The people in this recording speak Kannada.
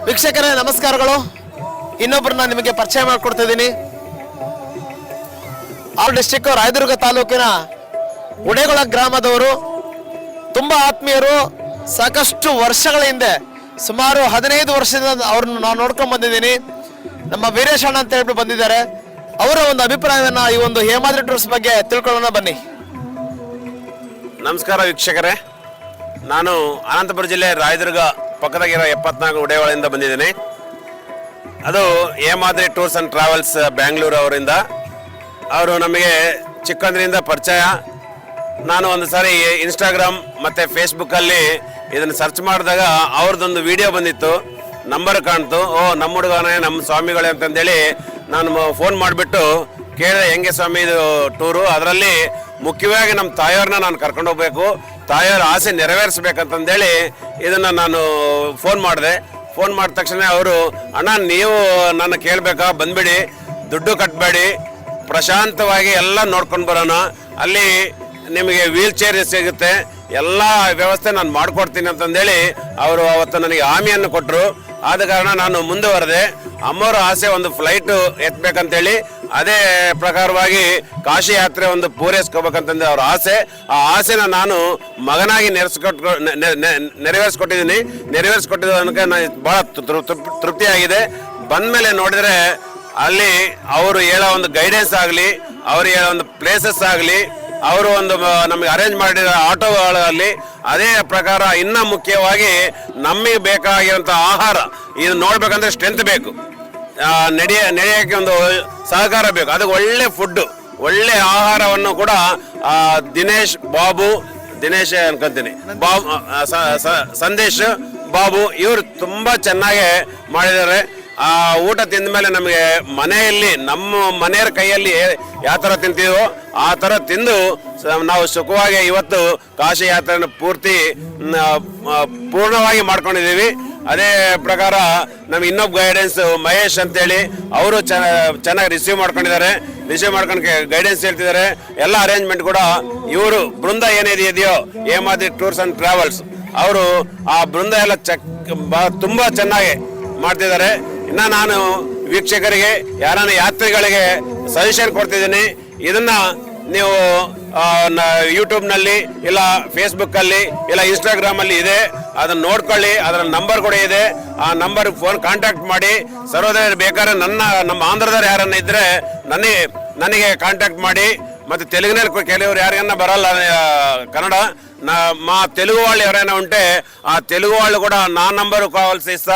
ವೀಕ್ಷಕರೇ ನಮಸ್ಕಾರಗಳು. ಇನ್ನೊಬ್ಬರನ್ನ ನಿಮಗೆ ಪರಿಚಯ ಮಾಡಿಕೊಡ್ತಾ ಇದ್ದೀನಿ. ಆಲ್ ಡಿಸ್ಟ್ರಿಕ್ಟ್ ರಾಯದುರ್ಗ ತಾಲೂಕಿನ ಉಡೇಗೊಳ ಗ್ರಾಮದವರು, ತುಂಬಾ ಆತ್ಮೀಯರು. ಸಾಕಷ್ಟು ವರ್ಷಗಳ ಹಿಂದೆ ಸುಮಾರು 15 ವರ್ಷದಿಂದ ಅವ್ರನ್ನ ನಾನು ನೋಡ್ಕೊಂಡು ಬಂದಿದ್ದೀನಿ. ನಮ್ಮ ವೀರೇಶ್ ಅಣ್ಣ ಅಂತ ಹೇಳ್ಬಿಟ್ಟು ಬಂದಿದ್ದಾರೆ. ಅವರ ಒಂದು ಅಭಿಪ್ರಾಯವನ್ನ ಈ ಒಂದು ಹೇಮಾದ್ರಿ ಟೂರ್ಸ್ ಬಗ್ಗೆ ತಿಳ್ಕೊಳ್ಳೋಣ ಬನ್ನಿ. ನಮಸ್ಕಾರ ವೀಕ್ಷಕರೇ, ನಾನು ಅನಂತಪುರ ಜಿಲ್ಲೆ ರಾಯದುರ್ಗ ಪಕ್ಕದಾಗಿರೋ 74 ಉಡೇಗೊಳದಿಂದ ಬಂದಿದ್ದೀನಿ. ಅದು Hemadri tours and travels Bangalore ಅವರಿಂದ. ಅವರು ನಮಗೆ ಚಿಕ್ಕಂದ್ರಿಂದ ಪರಿಚಯ. ನಾನು ಒಂದು ಸಾರಿ ಇನ್ಸ್ಟಾಗ್ರಾಮ್ ಮತ್ತು ಫೇಸ್ಬುಕ್ಕಲ್ಲಿ ಇದನ್ನು ಸರ್ಚ್ ಮಾಡಿದಾಗ ಅವ್ರದ್ದೊಂದು ವಿಡಿಯೋ ಬಂದಿತ್ತು, ನಂಬರ್ ಕಾಣ್ತು. ನಮ್ಮ ಹುಡುಗನೇ, ನಮ್ಮ ಸ್ವಾಮಿಗಳೇ ಅಂತಂದೇಳಿ ನಾನು ಫೋನ್ ಮಾಡಿಬಿಟ್ಟು ಕೇಳಿದೆ, ಹೆಂಗೆ ಸ್ವಾಮಿ ಇದು ಟೂರು, ಅದರಲ್ಲಿ ಮುಖ್ಯವಾಗಿ ನಮ್ಮ ತಾಯಿಯವ್ರನ್ನ ನಾನು ಕರ್ಕೊಂಡು ಹೋಗ್ಬೇಕು, ತಾಯಿಯವ್ರ ಆಸೆ ನೆರವೇರಿಸ್ಬೇಕಂತಂದೇಳಿ ಇದನ್ನು ನಾನು ಫೋನ್ ಮಾಡಿದೆ. ಫೋನ್ ಮಾಡಿದ ತಕ್ಷಣ ಅವರು, ಅಣ್ಣ ನೀವು ನನ್ನ ಕೇಳಬೇಕಾ, ಬಂದ್ಬಿಡಿ, ದುಡ್ಡು ಕಟ್ಟಬೇಡಿ, ಪ್ರಶಾಂತವಾಗಿ ಎಲ್ಲ ನೋಡ್ಕೊಂಡು ಬರೋಣ, ಅಲ್ಲಿ ನಿಮಗೆ ವೀಲ್ ಚೇರ್ ಸಿಗುತ್ತೆ, ಎಲ್ಲ ವ್ಯವಸ್ಥೆ ನಾನು ಮಾಡಿಕೊಡ್ತೀನಿ ಅಂತಂದೇಳಿ ಅವರು ಅವತ್ತು ನನಗೆ ಹಾಮಿಯನ್ನು ಕೊಟ್ಟರು. ಆದ ಕಾರಣ ನಾನು ಮುಂದುವರೆದೆ. ಅಮ್ಮವರ ಆಸೆ ಒಂದು ಫ್ಲೈಟು ಎತ್ತಬೇಕಂತೇಳಿ, ಅದೇ ಪ್ರಕಾರವಾಗಿ ಕಾಶಿ ಯಾತ್ರೆ ಒಂದು ಪೂರೈಸ್ಕೋಬೇಕಂತಂದು ಅವ್ರ ಆಸೆ. ಆ ಆಸೆನ ನಾನು ಮಗನಾಗಿ ನೆರವೇರಿಸ್ಕೊಟ್ಟಿದ್ದೀನಿ. ನೆರವೇರಿಸ್ಕೊಟ್ಟಿದ್ದಕ್ಕೆ ನನಗೆ ಭಾಳ ತೃಪ್ತಿಯಾಗಿದೆ. ಬಂದಮೇಲೆ ನೋಡಿದರೆ ಅಲ್ಲಿ ಅವರು ಹೇಳೋ ಒಂದು ಗೈಡೆನ್ಸ್ ಆಗಲಿ, ಅವರು ಹೇಳೋ ಒಂದು ಪ್ಲೇಸಸ್ ಆಗಲಿ, ಅವರು ಒಂದು ನಮಗೆ ಅರೇಂಜ್ ಮಾಡಿರೋ ಆಟೋಗಳಲ್ಲಿ, ಅದೇ ಪ್ರಕಾರ ಇನ್ನೂ ಮುಖ್ಯವಾಗಿ ಬೇಕಾಗಿರೋಂಥ ಆಹಾರ, ಇದು ನೋಡ್ಬೇಕಂದ್ರೆ ಸ್ಟ್ರೆಂತ್ ಬೇಕು, ನಡೆಯೋಕ್ಕೆ ಒಂದು ಸಹಕಾರ ಬೇಕು. ಅದಕ್ಕೆ ಒಳ್ಳೆ ಫುಡ್ಡು, ಒಳ್ಳೆ ಆಹಾರವನ್ನು ಕೂಡ ದಿನೇಶ್ ಅನ್ಕೊಂತೀನಿ, ಸಂದೇಶ್ ಬಾಬು ಇವರು ತುಂಬ ಚೆನ್ನಾಗಿ ಮಾಡಿದ್ದಾರೆ. ಆ ಊಟ ತಿಂದ ಮೇಲೆ ನಮಗೆ ಮನೆಯಲ್ಲಿ ನಮ್ಮ ಮನೆಯವರ ಕೈಯಲ್ಲಿ ಯಾವ ಥರ ತಿಂತೀವೋ ಆ ಥರ ತಿಂದು ನಾವು ಸುಖವಾಗಿ ಇವತ್ತು ಕಾಶಿ ಯಾತ್ರೆಯನ್ನು ಪೂರ್ಣವಾಗಿ ಮಾಡ್ಕೊಂಡಿದ್ದೀವಿ. ಅದೇ ಪ್ರಕಾರ ನಮ್ಮ ಇನ್ನೊಬ್ಬ ಗೈಡೆನ್ಸ್ ಮಹೇಶ್ ಅಂತೇಳಿ ಅವರು ಚೆನ್ನಾಗಿ ರಿಸೀವ್ ಮಾಡ್ಕೊಂಡಿದ್ದಾರೆ. ರಿಸೀವ್ ಮಾಡ್ಕೊಂಡು ಗೈಡೆನ್ಸ್ ಹೇಳ್ತಿದ್ದಾರೆ. ಎಲ್ಲ ಅರೇಂಜ್ಮೆಂಟ್ ಕೂಡ ಇವರು ಬೃಂದ ಏನಿದೆಯೋ ಹೇಮಾದ್ರಿ ಟೂರ್ಸ್ ಆ್ಯಂಡ್ ಟ್ರಾವೆಲ್ಸ್ ಅವರು ಆ ಬೃಂದ ಎಲ್ಲ ತುಂಬ ಚೆನ್ನಾಗಿ ಮಾಡ್ತಿದ್ದಾರೆ. ಇನ್ನು ನಾನು ವೀಕ್ಷಕರಿಗೆ, ಯಾರನ್ನ ಯಾತ್ರಿಗಳಿಗೆ ಸಜೆಷನ್ ಕೊಡ್ತಿದ್ದೀನಿ, ಇದನ್ನ ನೀವು ಯೂಟ್ಯೂಬ್ನಲ್ಲಿ ಇಲ್ಲ ಫೇಸ್ಬುಕ್ಕಲ್ಲಿ ಇಲ್ಲ ಇನ್ಸ್ಟಾಗ್ರಾಮಲ್ಲಿ ಇದೆ, ಅದನ್ನು ನೋಡ್ಕೊಳ್ಳಿ. ಅದರ ನಂಬರ್ ಕೂಡ ಇದೆ. ಆ ನಂಬರ್ಗೆ ಫೋನ್ ಕಾಂಟ್ಯಾಕ್ಟ್ ಮಾಡಿ. ಸರ್ವೋದಯರು ಬೇಕಾದ್ರೆ ನಮ್ಮ ಆಂಧ್ರದವ್ರು ಯಾರನ್ನ ಇದ್ದರೆ ನನಗೆ ಕಾಂಟ್ಯಾಕ್ಟ್ ಮಾಡಿ. ಮತ್ತು ತೆಲುಗಿನಲ್ಲಿ ಕೆಲವರು ಯಾರಿಗನ್ನ ಬರಲ್ಲ ಕನ್ನಡ, మా తెలుగు వాళ్ళు ఎవరైనా ఉంటే ఆ తెలుగు వాళ్ళు కూడా నా నంబరు కావాల్సి ఇస్తారు.